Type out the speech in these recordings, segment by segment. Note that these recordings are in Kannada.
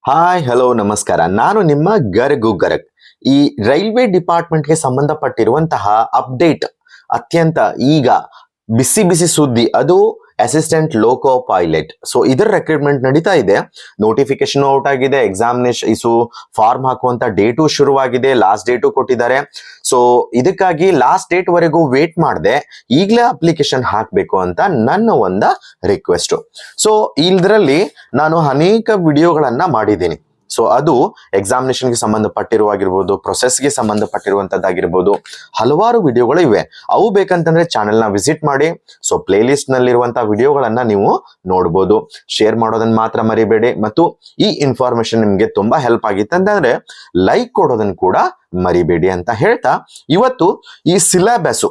ಹಾಯ್ ಹಲೋ ನಮಸ್ಕಾರ. ನಾನು ನಿಮ್ಮ ಗರಗು ಗರಗ್. ಈ ರೈಲ್ವೆ ಡಿಪಾರ್ಟ್ಮೆಂಟ್ಗೆ ಸಂಬಂಧಪಟ್ಟಿರುವಂತಹ ಅಪ್ಡೇಟ್ ಅತ್ಯಂತ ಈಗ ಬಿಸಿ ಬಿಸಿ ಸುದ್ದಿ, ಅದು ಅಸಿಸ್ಟೆಂಟ್ ಲೋಕೋ ಪೈಲಟ್. ಸೊ ಇದರ ರಿಕ್ರೂಟ್ಮೆಂಟ್ ನಡೀತಾ ಇದೆ. ನೋಟಿಫಿಕೇಶನ್ ಔಟ್ ಆಗಿದೆ. ಎಕ್ಸಾಮಿನೇಷನ್ ಫಾರ್ಮ್ ಹಾಕುವಂತ ಡೇಟು ಶುರುವಾಗಿದೆ. ಲಾಸ್ಟ್ ಡೇಟು ಕೊಟ್ಟಿದ್ದಾರೆ. ಸೊ ಇದಕ್ಕಾಗಿ ಲಾಸ್ಟ್ ಡೇಟ್ ವರೆಗೂ ವೇಟ್ ಮಾಡದೆ ಈಗಲೇ ಅಪ್ಲಿಕೇಶನ್ ಹಾಕಬೇಕು ಅಂತ ನನ್ನ ಒಂದು ರಿಕ್ವೆಸ್ಟ್. ಸೊ ಇದರಲ್ಲಿ ನಾನು ಅನೇಕ ವಿಡಿಯೋಗಳನ್ನ ಮಾಡಿದ್ದೀನಿ. ಸೊ ಅದು ಎಕ್ಸಾಮಿನೇಷನ್ಗೆ ಸಂಬಂಧಪಟ್ಟಿರುವಾಗಿರ್ಬೋದು, ಪ್ರೊಸೆಸ್ಗೆ ಸಂಬಂಧಪಟ್ಟಿರುವಂತದ್ದಾಗಿರ್ಬೋದು, ಹಲವಾರು ವಿಡಿಯೋಗಳು ಇವೆ. ಅವು ಬೇಕಂತಂದ್ರೆ ಚಾನೆಲ್ನ ವಿಸಿಟ್ ಮಾಡಿ. ಸೊ ಪ್ಲೇ ಲಿಸ್ಟ್ ನಲ್ಲಿರುವಂತಹ ವಿಡಿಯೋಗಳನ್ನ ನೀವು ನೋಡ್ಬೋದು. ಶೇರ್ ಮಾಡೋದನ್ನ ಮಾತ್ರ ಮರಿಬೇಡಿ. ಮತ್ತು ಈ ಇನ್ಫಾರ್ಮೇಶನ್ ನಿಮ್ಗೆ ತುಂಬಾ ಹೆಲ್ಪ್ ಆಗಿತ್ತಂತಂದ್ರೆ ಲೈಕ್ ಕೊಡೋದನ್ನ ಕೂಡ ಮರಿಬೇಡಿ ಅಂತ ಹೇಳ್ತಾ, ಇವತ್ತು ಈ ಸಿಲೆಬಸ್,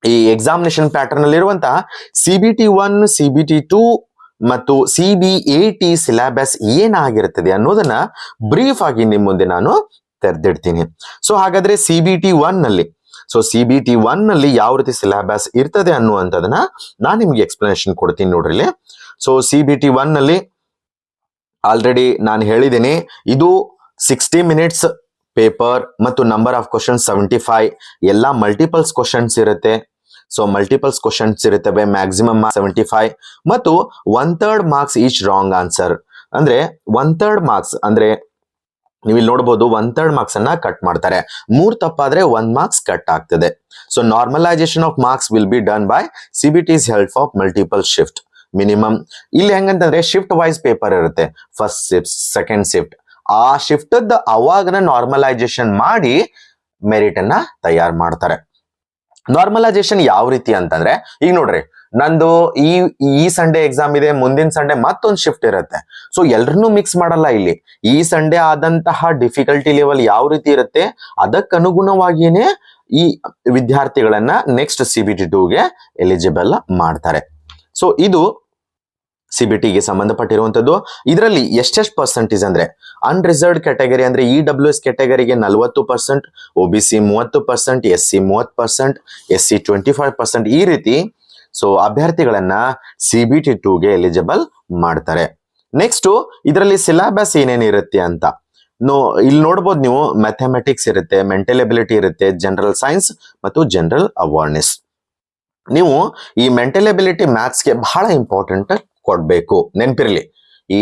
ಈ ಎಕ್ಸಾಮಿನೇಷನ್ ಪ್ಯಾಟರ್ನ್ ಅಲ್ಲಿ ಇರುವಂತಹ CBT1, CBT2 ಮತ್ತು CBAT ಸಿಲೆಬಸ್ ಏನಾಗಿರುತ್ತದೆ ಅನ್ನೋದನ್ನ ಬ್ರೀಫ್ ಆಗಿ ನಿಮ್ಮ ಮುಂದೆ ನಾನು ತೆರೆದಿಡ್ತೀನಿ. ಸೊ ಹಾಗಾದ್ರೆ CBT1 ನಲ್ಲಿ ಯಾವ ರೀತಿ ಸಿಲೆಬಸ್ ಇರ್ತದೆ ಅನ್ನುವಂಥದನ್ನ ನಾನು ನಿಮ್ಗೆ ಎಕ್ಸ್ಪ್ಲನೇಷನ್ ಕೊಡ್ತೀನಿ ನೋಡ್ರಿ. ಸೊ CBT1 ನಲ್ಲಿ ಆಲ್ರೆಡಿ ನಾನು ಹೇಳಿದ್ದೀನಿ, ಇದು 60 ಮಿನಿಟ್ಸ್ ಪೇಪರ್ ಮತ್ತು ನಂಬರ್ ಆಫ್ ಕ್ವಶನ್ಸ್ 75. ಎಲ್ಲ ಮಲ್ಟಿಪಲ್ಸ್ ಕ್ವಶನ್ಸ್ ಇರುತ್ತೆ. ಸೊ ಮಲ್ಟಿಪಲ್ಸ್ ಕ್ವಶನ್ಸ್ ಇರುತ್ತವೆ. ಮ್ಯಾಕ್ಸಿಮಮ್ 75 ಮತ್ತು 1/3 ಮಾರ್ಕ್ಸ್ ಈಚ್ ರಾಂಗ್ ಆನ್ಸರ್. ಅಂದ್ರೆ 1/3 ಮಾರ್ಕ್ಸ್ ಅಂದ್ರೆ ನೀವು ಇಲ್ಲಿ ನೋಡಬಹುದು, 1/3 ಮಾರ್ಕ್ಸ್ ಅನ್ನ ಕಟ್ ಮಾಡ್ತಾರೆ. 3 ತಪ್ಪಾದ್ರೆ 1 ಮಾರ್ಕ್ಸ್ ಕಟ್ ಆಗ್ತದೆ. So normalisation of marks will be done by CBT's help of multiple shift. Minimum ಇಲ್ಲಿ ಹೆಂಗಂತಂದ್ರೆ ಶಿಫ್ಟ್ ವೈಸ್ ಪೇಪರ್ ಇರುತ್ತೆ. ಫಸ್ಟ್ ಶಿಫ್ಟ್, ಸೆಕೆಂಡ್ ಶಿಫ್ಟ್, ಆ ಶಿಫ್ಟ್ ಅವಾಗನ ನಾರ್ಮಲೈಸೇಷನ್ ಮಾಡಿ ಮೆರಿಟ್ ಅನ್ನ ತಯಾರು ಮಾಡ್ತಾರೆ. ನಾರ್ಮಲೈಸೇಷನ್ ಯಾವ ರೀತಿ ಅಂತಂದ್ರೆ, ಈಗ ನೋಡ್ರಿ, ನಂದು ಈ ಸಂಡೇ ಎಕ್ಸಾಮ್ ಇದೆ, ಮುಂದಿನ ಸಂಡೇ ಮತ್ತೊಂದು ಶಿಫ್ಟ್ ಇರುತ್ತೆ. ಸೊ ಎಲ್ರನ್ನೂ ಮಿಕ್ಸ್ ಮಾಡಲ್ಲ. ಇಲ್ಲಿ ಈ ಸಂಡೇ ಆದಂತಹ ಡಿಫಿಕಲ್ಟಿ ಲೆವೆಲ್ ಯಾವ ರೀತಿ ಇರುತ್ತೆ ಅದಕ್ಕನುಗುಣವಾಗಿಯೇ ಈ ವಿದ್ಯಾರ್ಥಿಗಳನ್ನ ನೆಕ್ಸ್ಟ್ CBT2ಗೆ ಎಲಿಜಿಬಲ್ ಮಾಡ್ತಾರೆ. ಸೊ ಇದು CBTಗೆ ಸಂಬಂಧಪಟ್ಟಿರುವಂತದ್ದು. ಇದರಲ್ಲಿ ಎಷ್ಟೆಷ್ಟು ಪರ್ಸೆಂಟೇಜ್ ಅಂದ್ರೆ, ಅನ್ರಿಸರ್ವ್ಡ್ ಕ್ಯಾಟಗರಿ ಅಂದ್ರೆ EWS ಕ್ಯಾಟಗರಿಗೆ 40%, OBC 30%, SC 30%, SC 25%, ಈ ರೀತಿ ಸೊ ಅಭ್ಯರ್ಥಿಗಳನ್ನ CBT2ಗೆ ಎಲಿಜಿಬಲ್ ಮಾಡ್ತಾರೆ. ನೆಕ್ಸ್ಟ್ ಇದರಲ್ಲಿ ಸಿಲೆಬಸ್ ಏನೇನಿರುತ್ತೆ ಅಂತ ಇಲ್ಲಿ ನೋಡ್ಬೋದು ನೀವು. ಮ್ಯಾಥಮೆಟಿಕ್ಸ್ ಇರುತ್ತೆ, ಮೆಂಟಲ್ ಎಬಿಲಿಟಿ ಇರುತ್ತೆ, ಜನರಲ್ ಸೈನ್ಸ್ ಮತ್ತು ಜನರಲ್ ಅವೇರ್ನೆಸ್. ನೀವು ಈ ಮೆಂಟಲ್ ಎಬಿಲಿಟಿ ಮ್ಯಾಥ್ಸ್ಗೆ ಬಹಳ ಇಂಪಾರ್ಟೆಂಟ್ ಕೊಡ್ಬೇಕು, ನೆನಪಿರ್ಲಿ. ಈ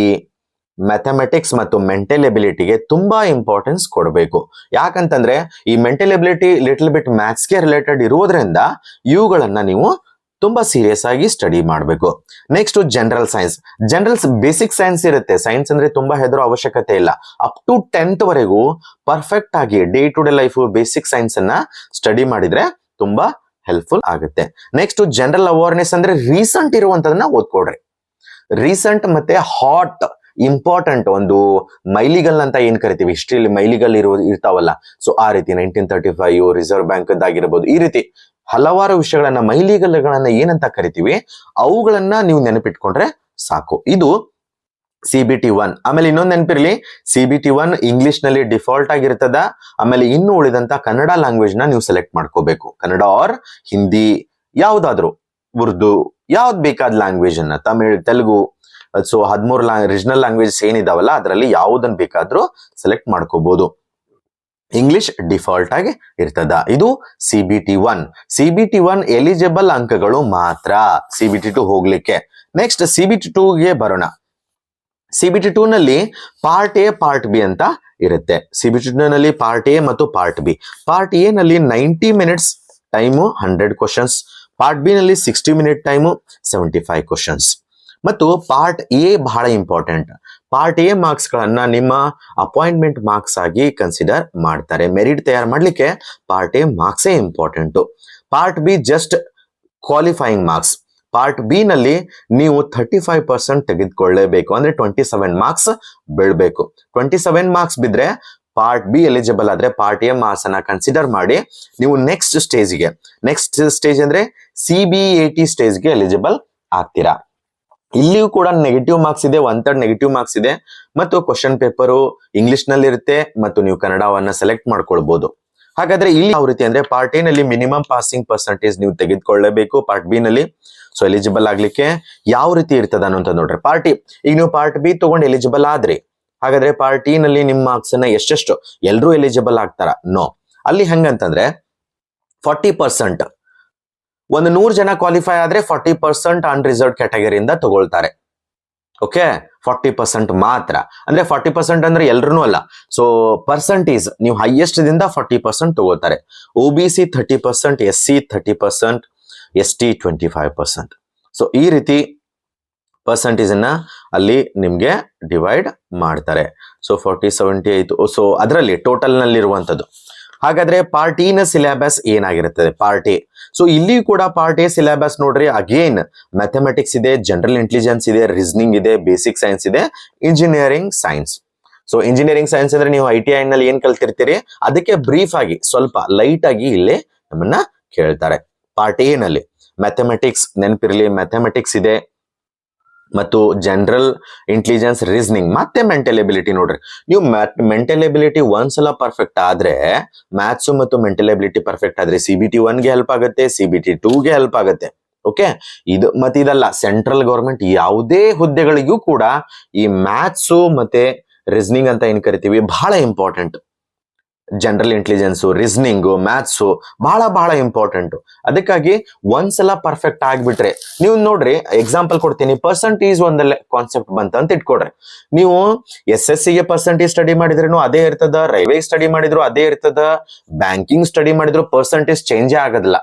ಮ್ಯಾಥಮೆಟಿಕ್ಸ್ ಮತ್ತು ಮೆಂಟಲ್ ಎಬಿಲಿಟಿಗೆ ತುಂಬಾ ಇಂಪಾರ್ಟೆನ್ಸ್ ಕೊಡಬೇಕು. ಯಾಕಂತಂದ್ರೆ ಈ ಮೆಂಟಲ್ ಎಬಿಲಿಟಿ ಲಿಟಲ್ ಬಿಟ್ ಮ್ಯಾಥ್ಸ್ಗೆ ರಿಲೇಟೆಡ್ ಇರುವುದರಿಂದ ಇವುಗಳನ್ನ ನೀವು ತುಂಬಾ ಸೀರಿಯಸ್ ಆಗಿ ಸ್ಟಡಿ ಮಾಡಬೇಕು. Next general science. Basic science ಇರುತ್ತೆ. ಸೈನ್ಸ್ ಅಂದ್ರೆ ತುಂಬಾ ಹೆದರೋ ಅವಶ್ಯಕತೆ ಇಲ್ಲ. ಅಪ್ ಟು 10th ವರೆಗೂ ಪರ್ಫೆಕ್ಟ್ ಆಗಿ day to day life basic science ಅನ್ನ ಸ್ಟಡಿ ಮಾಡಿದ್ರೆ ತುಂಬಾ ಹೆಲ್ಪ್ಫುಲ್ ಆಗುತ್ತೆ. ನೆಕ್ಸ್ಟ್ ಜನರಲ್ ಅವೇರ್ನೆಸ್ ಅಂದ್ರೆ ರೀಸೆಂಟ್ ಇರುವಂತದನ್ನ ಓದ್ಕೊಡ್ರಿ. ರೀಸೆಂಟ್ ಮತ್ತೆ ಹಾಟ್ ಇಂಪಾರ್ಟೆಂಟ್ ಒಂದು ಮೈಲಿಗಲ್ ಅಂತ ಏನ್ ಕರಿತೀವಿ, ಹಿಸ್ಟ್ರಿಯಲ್ಲಿ ಮೈಲಿಗಲ್ ಇರ್ತಾವಲ್ಲ. ಸೊ ಆ ರೀತಿ 1935 ರಿಸರ್ವ್ ಬ್ಯಾಂಕ್ ಆಗಿರ್ಬೋದು, ಈ ರೀತಿ ಹಲವಾರು ವಿಷಯಗಳನ್ನ, ಮೈಲಿಗಲ್ಗಳನ್ನ ಏನಂತ ಕರಿತೀವಿ, ಅವುಗಳನ್ನ ನೀವು ನೆನಪಿಟ್ಕೊಂಡ್ರೆ ಸಾಕು. ಇದು CBT1. ಆಮೇಲೆ ಇನ್ನೊಂದು ನೆನಪಿರ್ಲಿ, CBT1 ಇಂಗ್ಲಿಷ್ ನಲ್ಲಿ ಡಿಫಾಲ್ಟ್ ಆಗಿರ್ತದ. ಆಮೇಲೆ ಇನ್ನು ಉಳಿದಂತ ಕನ್ನಡ ಲ್ಯಾಂಗ್ವೇಜ್ ನ ನೀವು ಸೆಲೆಕ್ಟ್ ಮಾಡ್ಕೋಬೇಕು. ಕನ್ನಡ ಆರ್ ಹಿಂದಿ, ಯಾವ್ದಾದ್ರು, ಉರ್ದು, ಯಾವ್ದು ಬೇಕಾದ ಲ್ಯಾಂಗ್ವೇಜ್ ಅನ್ನ, Tamil, Telugu, so 13 regional languages ಏನಿದಾವಲ್ಲ ಅದರಲ್ಲಿ ಯಾವುದನ್ನ ಬೇಕಾದ್ರೂ ಸೆಲೆಕ್ಟ್ ಮಾಡ್ಕೋಬಹುದು. ಇಂಗ್ಲಿಷ್ ಡಿಫಾಲ್ಟ್ ಆಗಿ ಇರ್ತದ. ಇದು CBT1 ಎಲಿಜಿಬಲ್ ಅಂಕಗಳು ಮಾತ್ರ CBT2 ಹೋಗ್ಲಿಕ್ಕೆ. ನೆಕ್ಸ್ಟ್ CBT2ಗೆ ಬರೋಣ. CBT2 ನಲ್ಲಿ ಪಾರ್ಟ್ ಎ, ಪಾರ್ಟ್ ಬಿ ಅಂತ ಇರುತ್ತೆ. CBT2 ನಲ್ಲಿ ಪಾರ್ಟ್ ಎ ಮತ್ತು ಪಾರ್ಟ್ ಬಿ. ಪಾರ್ಟ್ ಎ ನಲ್ಲಿ 90 minutes time 100 questions. Part B ನಲ್ಲಿ 60 ಮಿನಿಟ್ ಟೈಮು 75 ಕ್ವಶನ್ಸ್. ಮತ್ತು ಪಾರ್ಟ್ ಎ ಬಹಳ ಇಂಪಾರ್ಟೆಂಟ್. ಪಾರ್ಟ್ ಎ ಮಾರ್ಕ್ಸ್ ಗಳನ್ನ ನಿಮ್ಮ ಅಪಾಯಿಂಟ್ಮೆಂಟ್ ಮಾರ್ಕ್ಸ್ ಆಗಿ ಕನ್ಸಿಡರ್ ಮಾಡ್ತಾರೆ. ಮೆರಿಟ್ ತಯಾರು ಮಾಡ್ಲಿಕ್ಕೆ ಪಾರ್ಟ್ ಎ ಮಾರ್ಕ್ಸೇ important. Part B just qualifying marks. Part B ನಲ್ಲಿ ನೀವು 35% ತೆಗೆದುಕೊಳ್ಳೇಬೇಕು. ಅಂದ್ರೆ 27 ಮಾರ್ಕ್ಸ್ ಬೀಳ್ಬೇಕು. 27 ಮಾರ್ಕ್ಸ್ ಬಿದ್ರೆ ಪಾರ್ಟ್ ಬಿ ಎಲಿಜಿಬಲ್ ಆದ್ರೆ ಪಾರ್ಟ್ ಎ ಮಾರ್ಕ್ಸ್ ಅನ್ನ ಕನ್ಸಿಡರ್ ಮಾಡಿ ನೀವು ನೆಕ್ಸ್ಟ್ ಸ್ಟೇಜ್ ಅಂದ್ರೆ CBAT ಸ್ಟೇಜ್ಗೆ ಎಲಿಜಿಬಲ್ ಆಗ್ತೀರಾ. ಇಲ್ಲಿಯೂ ಕೂಡ ನೆಗೆಟಿವ್ ಮಾರ್ಕ್ಸ್ ಇದೆ, 1/3 ನೆಗೆಟಿವ್ ಮಾರ್ಕ್ಸ್ ಇದೆ. ಮತ್ತು ಕ್ವಶನ್ ಪೇಪರು ಇಂಗ್ಲಿಷ್ ನಲ್ಲಿ ಇರುತ್ತೆ ಮತ್ತು ನೀವು ಕನ್ನಡವನ್ನ ಸೆಲೆಕ್ಟ್ ಮಾಡ್ಕೊಳ್ಬಹುದು. ಹಾಗಾದ್ರೆ ಇಲ್ಲಿ ಯಾವ ರೀತಿ ಅಂದ್ರೆ, ಪಾರ್ಟ್ ಎ ನಲ್ಲಿ ಮಿನಿಮಮ್ ಪಾಸಿಂಗ್ ಪರ್ಸೆಂಟೇಜ್ ನೀವು ತೆಗೆದುಕೊಳ್ಳಬೇಕು. ಪಾರ್ಟ್ ಬಿ ನಲ್ಲಿ ಸೊ ಎಲಿಜಿಬಲ್ ಆಗ್ಲಿಕ್ಕೆ ಯಾವ ರೀತಿ ಇರ್ತದ ಅನ್ನೋಂತ ನೋಡ್ರಿ. ಈಗ ನೀವು ಪಾರ್ಟ್ ಬಿ ತಗೊಂಡು ಎಲಿಜಿಬಲ್ ಆದ್ರಿ, ಹಾಗಾದ್ರೆ ಪಾರ್ಟ್ ಇ ನಲ್ಲಿ ನಿಮ್ಮ ಮಾರ್ಕ್ಸ್ ಅನ್ನ ಎಷ್ಟೆಷ್ಟು ಎಲ್ಲರೂ ಎಲಿಜಿಬಲ್ ಆಗ್ತಾರ? ನೋ. ಅಲ್ಲಿ ಹೆಂಗಂತಂದ್ರೆ 40%, ಒಂದು 100 ಜನ ಕ್ವಾಲಿಫೈ ಆದ್ರೆ 40% ಅನ್ರಿಸರ್ವ್ಡ್ ಕ್ಯಾಟಗರಿಯಿಂದ ತಗೊಳ್ತಾರೆ. ಓಕೆ, 40% ಮಾತ್ರ. ಅಂದ್ರೆ 40% ಅಂದ್ರೆ ಎಲ್ರೂ ಅಲ್ಲ. ಸೊ ಪರ್ಸೆಂಟೇಜ್ ನೀವು ಹೈಯೆಸ್ಟ್ ದಿಂದ 40% ತಗೋತಾರೆ. OBC 30%, SC 30%, ST 25%. ಸೊ ಈ ರೀತಿ ಪರ್ಸೆಂಟೇಜ್ ಅನ್ನ ಅಲ್ಲಿ ನಿಮ್ಗೆ ಡಿವೈಡ್ ಮಾಡ್ತಾರೆ. ಸೊ 40, 70 ಆಯ್ತು. ಸೊ ಅದರಲ್ಲಿ ಟೋಟಲ್ ನಲ್ಲಿ ಇರುವಂತದ್ದು. ಹಾಗಾದ್ರೆ ಪಾರ್ಟ್ ಇ ನ ಸಿಲೆಬಸ್ ಏನಾಗಿರುತ್ತದೆ? Part A. ಸೊ ಇಲ್ಲಿ ಕೂಡ ಪಾರ್ಟ್ ಎ ಸಿಲೆಬಸ್ ನೋಡ್ರಿ, ಅಗೇನ್ ಮ್ಯಾಥಮೆಟಿಕ್ಸ್ ಇದೆ, ಜನರಲ್ ಇಂಟೆಲಿಜೆನ್ಸ್ ಇದೆ, ರೀಸನಿಂಗ್ ಇದೆ, ಬೇಸಿಕ್ ಸೈನ್ಸ್ ಇದೆ, engineering science. So engineering science ಅಂದ್ರೆ ನೀವು ITI ನಲ್ಲಿ ಏನ್ ಕಲ್ತಿರ್ತೀರಿ ಅದಕ್ಕೆ ಬ್ರೀಫ್ ಆಗಿ ಸ್ವಲ್ಪ ಲೈಟ್ ಆಗಿ ಇಲ್ಲಿ ನಮ್ಮನ್ನ ಕೇಳ್ತಾರೆ. ಪಾರ್ಟ್ ಎ ನಲ್ಲಿ ಮ್ಯಾಥಮೆಟಿಕ್ಸ್ ನೆನಪಿರ್ಲಿ, ಮ್ಯಾಥಮೆಟಿಕ್ಸ್ ಇದೆ, ಮತ್ತು ಜನರಲ್ ಇಂಟೆಲಿಜೆನ್ಸ್, ರೀಸನಿಂಗ್ ಮತ್ತೆ ಮೆಂಟಲ್ ಎಬಿಲಿಟಿ. ನೋಡ್ರಿ, ನೀವು ಮೆಂಟಲ್ ಎಬಿಲಿಟಿ ಒಂದ್ಸಲ ಪರ್ಫೆಕ್ಟ್ ಆದ್ರೆ ಮ್ಯಾಥ್ಸ್ ಮತ್ತು ಮೆಂಟಲ್ ಎಬಿಲಿಟಿ ಪರ್ಫೆಕ್ಟ್ ಆದ್ರೆ CBT 1 ಗೆ ಹೆಲ್ಪ್ ಆಗುತ್ತೆ, CBT 2 ಗೆ ಹೆಲ್ಪ್ ಆಗುತ್ತೆ. ಓಕೆ, ಇದು ಮತ್ತೆ ಇದಲ್ಲ, ಸೆಂಟ್ರಲ್ ಗವರ್ಮೆಂಟ್ ಯಾವುದೇ ಹುದ್ದೆಗಳಿಗೂ ಕೂಡ ಈ ಮ್ಯಾಥ್ಸ್ ಮತ್ತೆ ರೀಸನಿಂಗ್ ಅಂತ ಏನ್ ಕರಿತೀವಿ ಬಹಳ important. General intelligence, reasoning, maths ಬಹಳ ಬಹಳ ಇಂಪಾರ್ಟೆಂಟ್. ಅದಕ್ಕಾಗಿ ಒಂದ್ಸಲ ಪರ್ಫೆಕ್ಟ್ ಆಗ್ಬಿಟ್ರೆ, ನೀವು ನೋಡ್ರಿ ಎಕ್ಸಾಂಪಲ್ ಕೊಡ್ತೀನಿ. ಪರ್ಸೆಂಟೇಜ್ ಒಂದಲ್ಲೇ ಕಾನ್ಸೆಪ್ಟ್ ಬಂತ ಅಂತ ಇಟ್ಕೊಡ್ರಿ. ನೀವು SSC ಗೆ ಪರ್ಸೆಂಟೇಜ್ ಸ್ಟಡಿ ಮಾಡಿದ್ರೂ ಅದೇ ಇರ್ತದ, ರೈಲ್ವೆ ಸ್ಟಡಿ ಮಾಡಿದ್ರು ಅದೇ ಇರ್ತದ, ಬ್ಯಾಂಕಿಂಗ್ ಸ್ಟಡಿ ಮಾಡಿದ್ರು ಪರ್ಸೆಂಟೇಜ್ ಚೇಂಜೇ ಆಗೋದಿಲ್ಲ,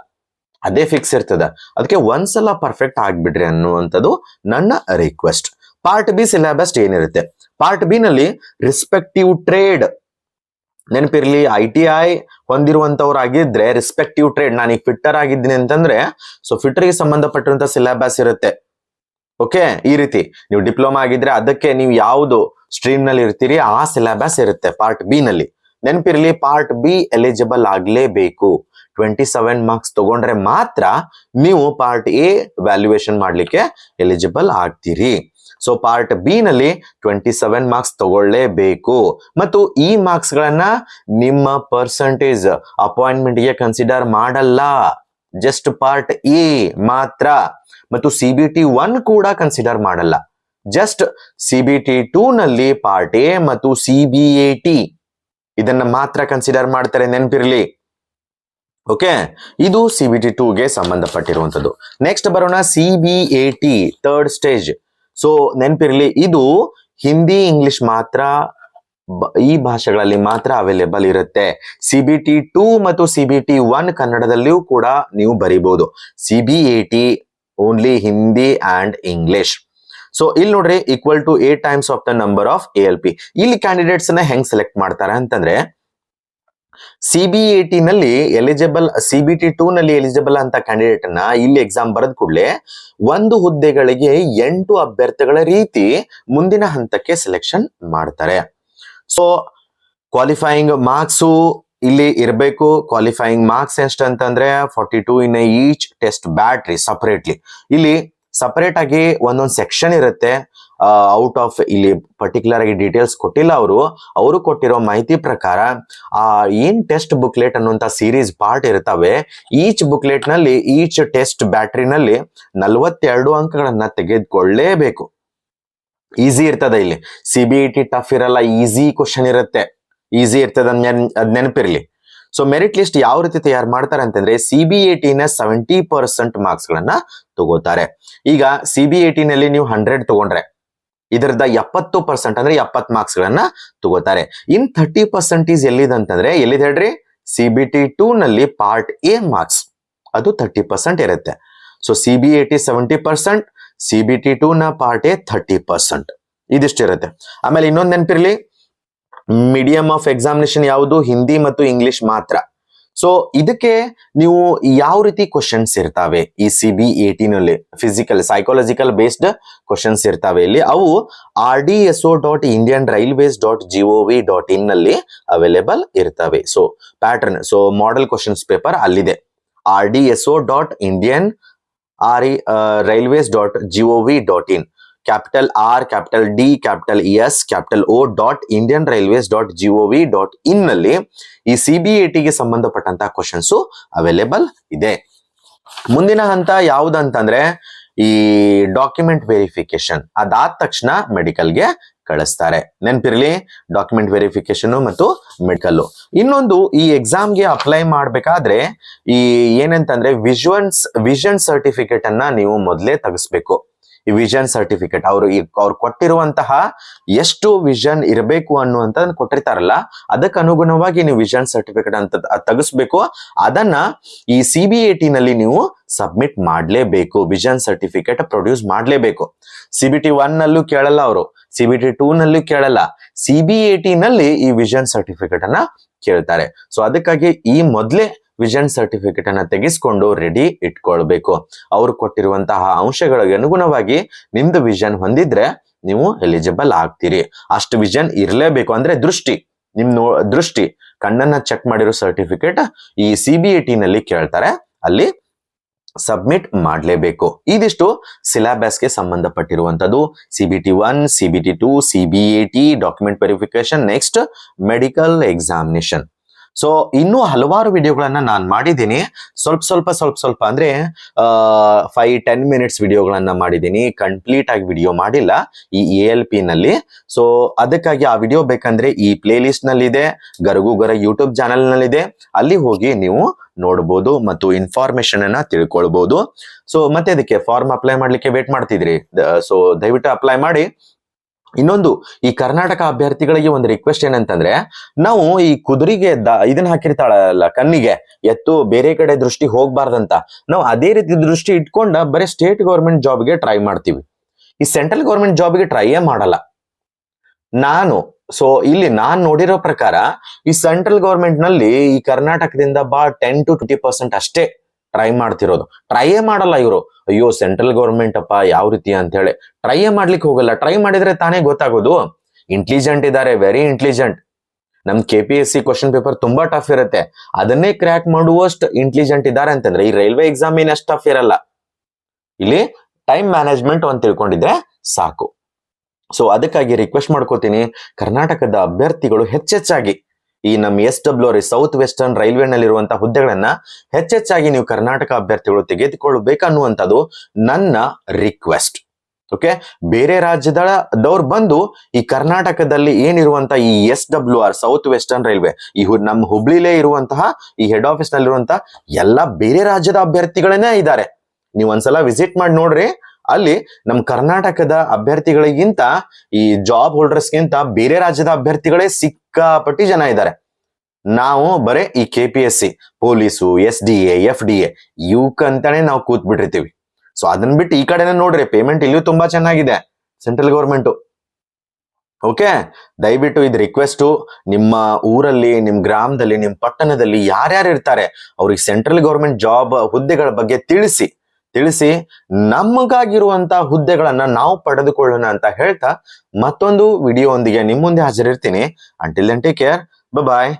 ಅದೇ ಫಿಕ್ಸ್ ಇರ್ತದ. ಅದಕ್ಕೆ ಒಂದ್ಸಲ ಪರ್ಫೆಕ್ಟ್ ಆಗ್ಬಿಡ್ರಿ ಅನ್ನುವಂಥದ್ದು ನನ್ನ ರಿಕ್ವೆಸ್ಟ್. ಪಾರ್ಟ್ ಬಿ ಸಿಲೆಬಸ್ ಏನಿರುತ್ತೆ? ಪಾರ್ಟ್ ಬಿ ನಲ್ಲಿ ರಿಸ್ಪೆಕ್ಟಿವ್ ಟ್ರೇಡ್ ನೆನಪಿರ್ಲಿ, ITI ಹೊಂದಿರುವಂತವ್ರಾಗಿದ್ರೆ ರಿಸ್ಪೆಕ್ಟಿವ್ ಟ್ರೇಡ್, ನಾನೀಗ ಫಿಟ್ಟರ್ ಆಗಿದ್ದೀನಿ ಅಂತಂದ್ರೆ ಸೊ ಫಿಟ್ಟರ್ ಗೆ ಸಂಬಂಧಪಟ್ಟಿರುವಂತ ಸಿಲೆಬಸ್ ಇರುತ್ತೆ. ಓಕೆ, ಈ ರೀತಿ ನೀವು ಡಿಪ್ಲೊಮಾ ಆಗಿದ್ರೆ ಅದಕ್ಕೆ ನೀವು ಯಾವುದು ಸ್ಟ್ರೀಮ್ ನಲ್ಲಿ ಇರ್ತೀರಿ ಆ ಸಿಲೆಬಸ್ ಇರುತ್ತೆ ಪಾರ್ಟ್ ಬಿ ನಲ್ಲಿ. ನೆನಪಿರ್ಲಿ, ಪಾರ್ಟ್ ಬಿ ಎಲಿಜಿಬಲ್ ಆಗ್ಲೇಬೇಕು. 27 ಮಾರ್ಕ್ಸ್ ತಗೊಂಡ್ರೆ ಮಾತ್ರ ನೀವು ಪಾರ್ಟ್ ಎ ವ್ಯಾಲ್ಯೂಯೇಷನ್ ಮಾಡ್ಲಿಕ್ಕೆ ಎಲಿಜಿಬಲ್ ಆಗ್ತೀರಿ. ಸೊ ಪಾರ್ಟ್ ಬಿ ನಲ್ಲಿ 27 ಮಾರ್ಕ್ಸ್ ತಗೊಳ್ಳೇಬೇಕು. ಮತ್ತು ಈ ಮಾರ್ಕ್ಸ್ ಗಳನ್ನ ನಿಮ್ಮ ಪರ್ಸೆಂಟೇಜ್ ಅಪಾಯಿಂಟ್ಮೆಂಟ್ ಗೆ ಕನ್ಸಿಡರ್ ಮಾಡಲ್ಲ, ಜಸ್ಟ್ ಪಾರ್ಟ್ ಎ ಮಾತ್ರ. ಮತ್ತು CBT 1 ಕೂಡ ಕನ್ಸಿಡರ್ ಮಾಡಲ್ಲ, ಜಸ್ಟ್ CBT 2 ನಲ್ಲಿ ಪಾರ್ಟ್ ಎ ಮತ್ತು CBAT ಇದನ್ನ ಮಾತ್ರ ಕನ್ಸಿಡರ್ ಮಾಡ್ತಾರೆ, ನೆನಪಿರ್ಲಿ. ಓಕೆ, ಇದು CBT 2 ಗೆ ಸಂಬಂಧಪಟ್ಟಿರುವಂತದ್ದು. ನೆಕ್ಸ್ಟ್ ಬರೋಣ CBAT ಥರ್ಡ್ ಸ್ಟೇಜ್. ಸೊ ನೆನಪಿರ್ಲಿ, ಇದು ಹಿಂದಿ, ಇಂಗ್ಲಿಷ್ ಮಾತ್ರ, ಈ ಭಾಷೆಗಳಲ್ಲಿ ಮಾತ್ರ ಅವೈಲೇಬಲ್ ಇರುತ್ತೆ. CBT 2 ಮತ್ತು CBT 1 ಕನ್ನಡದಲ್ಲಿಯೂ ಕೂಡ ನೀವು ಬರೀಬಹುದು. CBAT only Hindi and English. So ಇಲ್ಲಿ ನೋಡ್ರಿ, equal to 8 times of the number of ALP. ಇಲ್ಲಿ ಕ್ಯಾಂಡಿಡೇಟ್ಸ್ ನ ಹೆಂಗ್ ಸೆಲೆಕ್ಟ್ ಮಾಡ್ತಾರೆ ಅಂತಂದ್ರೆ, CBAT ನಲ್ಲಿ ಎಲಿಜಿಬಲ್, CBT 2 ನಲ್ಲಿ ಎಲಿಜಿಬಲ್ ಅಂತ ಕ್ಯಾಂಡಿಡೇಟ್ ಅನ್ನ ಇಲ್ಲಿ ಎಕ್ಸಾಮ್ ಬರೆದ ಕೂಡಲೇ ಒಂದು ಹುದ್ದೆಗಳಿಗೆ 8 ಅಭ್ಯರ್ಥಿಗಳ ರೀತಿ ಮುಂದಿನ ಹಂತಕ್ಕೆ ಸೆಲೆಕ್ಷನ್ ಮಾಡ್ತಾರೆ. ಸೊ ಕ್ವಾಲಿಫೈಯಿಂಗ್ ಮಾರ್ಕ್ಸು ಇಲ್ಲಿ ಇರಬೇಕು. ಕ್ವಾಲಿಫೈಯಿಂಗ್ ಮಾರ್ಕ್ಸ್ ಎಷ್ಟಂತಂದ್ರೆ 42 in each test battery separately. ಇಲ್ಲಿ ಸಪರೇಟ್ ಆಗಿ ಒಂದೊಂದು ಸೆಕ್ಷನ್ ಇರುತ್ತೆ. ಔಟ್ ಆಫ್ ಇಲ್ಲಿ ಪರ್ಟಿಕ್ಯುಲರ್ ಆಗಿ ಡೀಟೇಲ್ಸ್ ಕೊಟ್ಟಿಲ್ಲ ಅವರು ಕೊಟ್ಟಿರೋ ಮಾಹಿತಿ ಪ್ರಕಾರ ಏನ್ ಟೆಸ್ಟ್ ಬುಕ್ಲೆಟ್ ಅನ್ನುವಂತ ಸೀರೀಸ್ ಪಾರ್ಟ್ ಇರ್ತವೆ. ಈಚ್ ಬುಕ್ಲೆಟ್ ನಲ್ಲಿ, ಈಚ್ ಟೆಸ್ಟ್ ಬ್ಯಾಟ್ರಿನಲ್ಲಿ 42 ಅಂಕಗಳನ್ನ ತೆಗೆದುಕೊಳ್ಳೇಬೇಕು. ಈಸಿ ಇರ್ತದೆ ಇಲ್ಲಿ. CBAT ಟಫ್ ಇರಲ್ಲ, ಈಸಿ ಕ್ವಶನ್ ಇರುತ್ತೆ, ಈಸಿ ಇರ್ತದೆ, ಅದ್ ನೆನಪಿರ್ಲಿ. ಸೊ ಮೆರಿಟ್ ಲಿಸ್ಟ್ ಯಾವ ರೀತಿ ತಯಾರು ಮಾಡ್ತಾರೆ ಅಂತಂದ್ರೆ, CBAT ನ 70% ಮಾರ್ಕ್ಸ್ ಗಳನ್ನ ತಗೋತಾರೆ. ಈಗ CBAT ನಲ್ಲಿ ನೀವು 100 ತಗೊಂಡ್ರೆ ಇದರದ 70% ಅಂದ್ರೆ 70 ಮಾರ್ಕ್ಸ್ ಗಳನ್ನ ತಗೋತಾರೆ. ಇನ್ 30% ಎಲ್ಲಿದಂತಂದ್ರೆ, ಎಲ್ಲಿದೆ ಹೇಳ್ರಿ? CBT 2 ನಲ್ಲಿ ಪಾರ್ಟ್ ಎ ಮಾರ್ಕ್ಸ್ ಅದು 30% ಇರುತ್ತೆ. ಸೊ CBAT 70%, CBT 2 ನ ಪಾರ್ಟ್ ಎ 30%, ಇದಿಷ್ಟಿರುತ್ತೆ. ಆಮೇಲೆ ಇನ್ನೊಂದು ನೆನಪಿರ್ಲಿ, ಮೀಡಿಯಂ ಆಫ್ ಎಕ್ಸಾಮಿನೇಷನ್ ಯಾವುದು? ಹಿಂದಿ ಮತ್ತು ಇಂಗ್ಲಿಷ್ ಮಾತ್ರ. ಸೊ ಇದಕ್ಕೆ ನೀವು ಯಾವ ರೀತಿ ಕ್ವಶನ್ಸ್ ಇರ್ತಾವೆ ಈ CBAT ನಲ್ಲಿ? ಫಿಸಿಕಲ್, ಸೈಕಾಲಜಿಕಲ್ ಬೇಸ್ಡ್ ಕ್ವಶನ್ಸ್ ಇರ್ತಾವೆ ಇಲ್ಲಿ. ಅವು rdzo.indianrailways.gov.in ನಲ್ಲಿ ಅವೈಲೇಬಲ್ ಇರ್ತವೆ. So pattern, so model questions paper ಅಲ್ಲಿದೆ. rdzo.indianrailways.gov.in, capital R, capital D, capital S, capital O.indianrailways.gov.in ನಲ್ಲಿ ಈ CBAT ಗೆ ಸಂಬಂಧಪಟ್ಟಂತಹ ಕ್ವಶನ್ಸ್ ಅವೈಲೇಬಲ್ ಇದೆ. ಮುಂದಿನ ಹಂತ ಯಾವುದಂತಂದ್ರೆ ಈ ಡಾಕ್ಯುಮೆಂಟ್ ವೆರಿಫಿಕೇಶನ್. ಅದಾದ ತಕ್ಷಣ ಮೆಡಿಕಲ್ಗೆ ಕಳಿಸ್ತಾರೆ. ನೆನ್ಪಿರ್ಲಿ, ಡಾಕ್ಯುಮೆಂಟ್ ವೆರಿಫಿಕೇಶನ್ ಮತ್ತು ಮೆಡಿಕಲ್. ಇನ್ನೊಂದು, ಈ ಎಕ್ಸಾಮ್ಗೆ ಅಪ್ಲೈ ಮಾಡ್ಬೇಕಾದ್ರೆ ಈ ಏನಂತಂದ್ರೆ ವಿಷನ್ ಸರ್ಟಿಫಿಕೇಟ್ ಅನ್ನ ನೀವು ಮೊದಲೇ ತೆಗಿಸ್ಬೇಕು. ಈ ವಿಷನ್ ಸರ್ಟಿಫಿಕೇಟ್ ಅವ್ರು ಕೊಟ್ಟಿರುವಂತಹ ಎಷ್ಟು ವಿಷನ್ ಇರಬೇಕು ಅನ್ನುವಂತ ಕೊಟ್ಟಿರ್ತಾರಲ್ಲ, ಅದಕ್ಕೆ ಅನುಗುಣವಾಗಿ ನೀವು ವಿಷನ್ ಸರ್ಟಿಫಿಕೇಟ್ ಅಂತ ತೆಗಿಸ್ಬೇಕು. ಅದನ್ನ ಈ CBAT ನಲ್ಲಿ ನೀವು ಸಬ್ಮಿಟ್ ಮಾಡ್ಲೇಬೇಕು. ವಿಷನ್ ಸರ್ಟಿಫಿಕೇಟ್ ಪ್ರೊಡ್ಯೂಸ್ ಮಾಡ್ಲೇಬೇಕು. CBT 1 ನಲ್ಲೂ ಕೇಳಲ್ಲ ಅವರು, CBT 2 ನಲ್ಲೂ ಕೇಳಲ್ಲ, CBAT ನಲ್ಲಿ ಈ ವಿಷನ್ ಸರ್ಟಿಫಿಕೇಟ್ ಅನ್ನ ಕೇಳ್ತಾರೆ. ಸೊ ಅದಕ್ಕಾಗಿ ಈ ಮೊದಲೇ ವಿಷನ್ ಸರ್ಟಿಫಿಕೇಟ್ ಅನ್ನ ತೆಗೆಸ್ಕೊಂಡು ರೆಡಿ ಇಟ್ಕೊಳ್ಬೇಕು. ಅವ್ರು ಕೊಟ್ಟಿರುವಂತಹ ಅಂಶಗಳಿಗೆ ಅನುಗುಣವಾಗಿ ನಿಮ್ದು ವಿಷನ್ ಹೊಂದಿದ್ರೆ ನೀವು ಎಲಿಜಿಬಲ್ ಆಗ್ತೀರಿ. ಅಷ್ಟು ವಿಷನ್ ಇರಲೇಬೇಕು. ಅಂದ್ರೆ ದೃಷ್ಟಿ, ದೃಷ್ಟಿ ಕಣ್ಣನ್ನ ಚೆಕ್ ಮಾಡಿರೋ ಸರ್ಟಿಫಿಕೇಟ್ ಈ CBAT ನಲ್ಲಿ ಕೇಳ್ತಾರೆ, ಅಲ್ಲಿ ಸಬ್ಮಿಟ್ ಮಾಡಲೇಬೇಕು. ಇದಿಷ್ಟು ಸಿಲೆಬಸ್ಗೆ ಸಂಬಂಧಪಟ್ಟಿರುವಂತದ್ದು. CBT 1, CBT 2, CBAT, document verification, next medical examination. So ಇನ್ನೂ ಹಲವಾರು ವಿಡಿಯೋಗಳನ್ನ ನಾನು ಮಾಡಿದ್ದೀನಿ. ಸ್ವಲ್ಪ ಅಂದ್ರೆ 5-10 ಮಿನಿಟ್ಸ್ ವಿಡಿಯೋಗಳನ್ನ ಮಾಡಿದ್ದೀನಿ. ಕಂಪ್ಲೀಟ್ ಆಗಿ ವಿಡಿಯೋ ಮಾಡಿಲ್ಲ ಈ ALP ನಲ್ಲಿ. ಸೊ ಅದಕ್ಕಾಗಿ ಆ ವಿಡಿಯೋ ಬೇಕಂದ್ರೆ ಈ ಪ್ಲೇ ಲಿಸ್ಟ್ ನಲ್ಲಿ ಇದೆ, ಗರಗುಗರ ಯೂಟ್ಯೂಬ್ ಚಾನೆಲ್ ನಲ್ಲಿ ಇದೆ, ಅಲ್ಲಿ ಹೋಗಿ ನೀವು ನೋಡಬಹುದು ಮತ್ತು ಇನ್ಫಾರ್ಮೇಶನ್ ಅನ್ನ ತಿಳ್ಕೊಳ್ಬಹುದು. ಸೊ ಮತ್ತೆ ಅದಕ್ಕೆ ಫಾರ್ಮ್ ಅಪ್ಲೈ ಮಾಡ್ಲಿಕ್ಕೆ ವೇಟ್ ಮಾಡ್ತಿದ್ರಿ, ಸೊ ದಯವಿಟ್ಟು ಅಪ್ಲೈ ಮಾಡಿ. ಇನ್ನೊಂದು, ಈ ಕರ್ನಾಟಕ ಅಭ್ಯರ್ಥಿಗಳಿಗೆ ಒಂದು ರಿಕ್ವೆಸ್ಟ್ ಏನಂತಂದ್ರೆ, ನಾವು ಈ ಕುದುರೆಗೆ ಇದನ್ನ ಹಾಕಿರ್ತಾಳಲ್ಲ ಕಣ್ಣಿಗೆ, ಎತ್ತು ಬೇರೆ ಕಡೆ ದೃಷ್ಟಿ ಹೋಗ್ಬಾರ್ದಂತ, ನಾವು ಅದೇ ರೀತಿ ದೃಷ್ಟಿ ಇಟ್ಕೊಂಡ ಬರೀ ಸ್ಟೇಟ್ ಗೌರ್ಮೆಂಟ್ ಜಾಬ್ಗೆ ಟ್ರೈ ಮಾಡ್ತೀವಿ. ಈ ಸೆಂಟ್ರಲ್ ಗೌರ್ಮೆಂಟ್ ಜಾಬ್ಗೆ ಟ್ರೈಯೇ ಮಾಡಲ್ಲ ಸೊ ಇಲ್ಲಿ ನಾನ್ ನೋಡಿರೋ ಪ್ರಕಾರ ಈ ಸೆಂಟ್ರಲ್ ಗೌರ್ಮೆಂಟ್ ನಲ್ಲಿ ಈ ಕರ್ನಾಟಕದಿಂದ 10-20% ಅಷ್ಟೇ ಟ್ರೈ ಮಾಡ್ತಿರೋದು. ಟ್ರೈಯೇ ಮಾಡಲ್ಲ ಇವರು. ಅಯ್ಯೋ ಸೆಂಟ್ರಲ್ ಗೌರ್ಮೆಂಟ್ ಅಪ್ಪ ಯಾವ ರೀತಿ ಅಂತ ಹೇಳಿ ಟ್ರೈಯೇ ಮಾಡ್ಲಿಕ್ಕೆ ಹೋಗಲ್ಲ. ಟ್ರೈ ಮಾಡಿದ್ರೆ ತಾನೇ ಗೊತ್ತಾಗೋದು. ಇಂಟೆಲಿಜೆಂಟ್ ಇದ್ದಾರೆ, ವೆರಿ ಇಂಟೆಲಿಜೆಂಟ್. ನಮ್ KPSC ಕ್ವಶನ್ ಪೇಪರ್ ತುಂಬಾ ಟಫ್ ಇರುತ್ತೆ, ಅದನ್ನೇ ಕ್ರ್ಯಾಕ್ ಮಾಡುವಷ್ಟು ಇಂಟೆಲಿಜೆಂಟ್ ಇದ್ದಾರೆ ಅಂತಂದ್ರೆ ಈ ರೈಲ್ವೆ ಎಕ್ಸಾಮ್ ಏನ್ ಅಷ್ಟು ಟಫ್ ಇರಲ್ಲ. ಇಲ್ಲಿ ಟೈಮ್ ಮ್ಯಾನೇಜ್ಮೆಂಟ್ ಅಂತ ತಿಳ್ಕೊಂಡಿದ್ರೆ ಸಾಕು. ಸೊ ಅದಕ್ಕಾಗಿ ರಿಕ್ವೆಸ್ಟ್ ಮಾಡ್ಕೋತೀನಿ, ಕರ್ನಾಟಕದ ಅಭ್ಯರ್ಥಿಗಳು ಹೆಚ್ಚೆಚ್ಚಾಗಿ ಈ ನಮ್ಮ SWR ಸೌತ್ ವೆಸ್ಟರ್ನ್ ರೈಲ್ವೆ ನಲ್ಲಿರುವಂತಹ ಹುದ್ದೆಗಳನ್ನ ಹೆಚ್ಚೆಚ್ಚಾಗಿ ನೀವು ಕರ್ನಾಟಕ ಅಭ್ಯರ್ಥಿಗಳು ತೆಗೆದುಕೊಳ್ಬೇಕನ್ನುವಂಥದ್ದು ನನ್ನ ರಿಕ್ವೆಸ್ಟ್. ಓಕೆ, ಬೇರೆ ರಾಜ್ಯದವ್ರು ಬಂದು ಈ ಕರ್ನಾಟಕದಲ್ಲಿ ಏನಿರುವಂತ ಈ SWR ಸೌತ್ ವೆಸ್ಟರ್ನ್ ರೈಲ್ವೆ ಈ ನಮ್ಮ ಹುಬ್ಳಿಲೇ ಇರುವಂತಹ ಈ ಹೆಡ್ ಆಫೀಸ್ ನಲ್ಲಿರುವಂತಹ ಎಲ್ಲ ಬೇರೆ ರಾಜ್ಯದ ಅಭ್ಯರ್ಥಿಗಳನ್ನೇ ಇದ್ದಾರೆ. ನೀವು ಒಂದ್ಸಲ ವಿಸಿಟ್ ಮಾಡಿ ನೋಡ್ರಿ, ಅಲ್ಲಿ ನಮ್ಮ ಕರ್ನಾಟಕದ ಅಭ್ಯರ್ಥಿಗಳಿಗಿಂತ ಈ ಜಾಬ್ ಹೋಲ್ಡರ್ಸ್ಗಿಂತ ಬೇರೆ ರಾಜ್ಯದ ಅಭ್ಯರ್ಥಿಗಳೇ ಸಿಕ್ಕಾಪಟ್ಟಿ ಜನ ಇದ್ದಾರೆ. ನಾವು ಬರೇ ಈ KPSC ಪೊಲೀಸು SDA FDA ಇವಕ್ಕಂತಾನೆ ನಾವು ಕೂತ್ ಬಿಟ್ಟಿರ್ತೀವಿ. ಸೊ ಅದನ್ನ ಬಿಟ್ಟು ಈ ಕಡೆನೇ ನೋಡ್ರಿ, ಪೇಮೆಂಟ್ ಇಲ್ಲಿಯೂ ತುಂಬಾ ಚೆನ್ನಾಗಿದೆ ಸೆಂಟ್ರಲ್ ಗೌರ್ಮೆಂಟ್. ಓಕೆ, ದಯವಿಟ್ಟು ಇದು ರಿಕ್ವೆಸ್ಟ್. ನಿಮ್ಮ ಊರಲ್ಲಿ, ನಿಮ್ ಗ್ರಾಮದಲ್ಲಿ, ನಿಮ್ ಪಟ್ಟಣದಲ್ಲಿ ಯಾರ್ಯಾರು ಇರ್ತಾರೆ ಅವ್ರಿಗೆ ಸೆಂಟ್ರಲ್ ಗೌರ್ಮೆಂಟ್ ಜಾಬ್ ಹುದ್ದೆಗಳ ಬಗ್ಗೆ ತಿಳಿಸಿ ನಮಗಾಗಿರುವಂತ ಹುದ್ದೆಗಳನ್ನ ನಾವು ಪಡೆದುಕೊಳ್ಳೋಣ ಅಂತ ಹೇಳ್ತಾ ಮತ್ತೊಂದು ವಿಡಿಯೋ ಒಂದಿಗೆ ನಿಮ್ಮ ಮುಂದೆ ಹಾಜರಿರ್ತೀನಿ. ಅಂಟಿಲ್ ದೆನ್ ಟೇಕ್ ಕೇರ್, ಬಾಯ್.